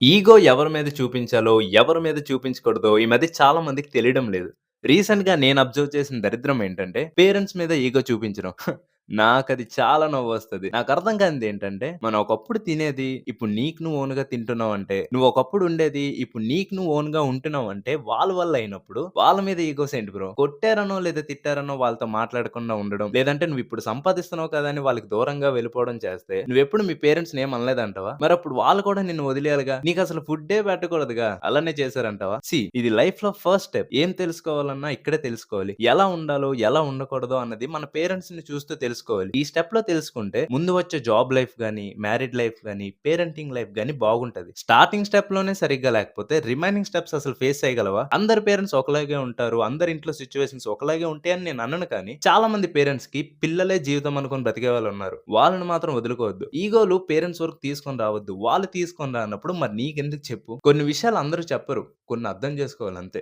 Ego ఎవరి మీద చూపించాలో, ఎవరి మీద చూపించకూడదో ఈ మధ్య చాలా మందికి తెలియడం లేదు. రీసెంట్‌గా నేను అబ్జర్వ్ చేసిన దరిద్రం ఏంటంటే, పేరెంట్స్ మీద ఈగో చూపించడం. నాకది చాలా నవ్వొస్తది. నాకర్థం కానిదేంటంటే, మనం ఒకప్పుడు తినేది ఇప్పుడు నీకు నువ్వు ఓన్‌గా తింటున్నావంటే, నువ్వు ఒకప్పుడు ఉండేది ఇప్పుడు నీకు నువ్వు ఓన్‌గా ఉంటున్నావంటే, వాళ్ళ వల్ల అయినప్పుడు వాళ్ళ మీద ఈగోస్ ఏంటి బ్రో? కొట్టారనో లేదా తిట్టారనో వాళ్ళతో మాట్లాడకుండా ఉండడం, లేదంటే నువ్విప్పుడు సంపాదిస్తున్నావు కదా! అని వాళ్ళకి దూరంగా వెళ్ళిపోవడం చేస్తే, నువ్వెప్పుడు మీ పేరెంట్స్‌ని ఏమి అనలేదంటావా? మరప్పుడు వాళ్ళు కూడా నిన్ను వదిలేయాలిగా. నీకసలు ఫుడ్డే పెట్టకూడదుగా. అలానే చేశారంటావా? ఇది లైఫ్‌లో ఫస్ట్ స్టెప్. ఏం తెలుసుకోవాలన్నా ఇక్కడే తెలుసుకోవాలి. ఎలా ఉండాలో, ఎలా ఉండకూడదో అన్నది మన పేరెంట్స్‌ని చూస్తూ తెలుసుకోవాలి. ఈ స్టెప్‌లో తెలుసుకుంటే ముందు వచ్చే జాబ్ లైఫ్ గాని, మ్యారీడ్ లైఫ్ గాని, పేరెంటింగ్ లైఫ్ గాని బాగుంటది. స్టార్టింగ్ స్టెప్‌లోనే సరిగ్గా లేకపోతే రిమైనింగ్ స్టెప్స్ అసలు ఫేస్ చేయగలవా? అందరి పేరెంట్స్ ఒకలాగే ఉంటారు. అందరి ఇంట్లో సిట్యుయేషన్స్ ఒకలాగే ఉంటాయని నేను అనను కానీ, చాలా మంది పేరెంట్స్‌కి పిల్లలే జీవితం అనుకోని బ్రతికే వాళ్ళున్నారు. వాళ్ళని మాత్రం వదులుకోవద్దు. ఈగోలు పేరెంట్స్ వరకు తీసుకొని రావద్దు. వాళ్ళు తీసుకొని రానప్పుడు మరి నీకెందుకు చెప్పు? కొన్ని విషయాలు అందరూ చెప్పరు. కొన్ని అర్థం చేసుకోవాలి అంతే.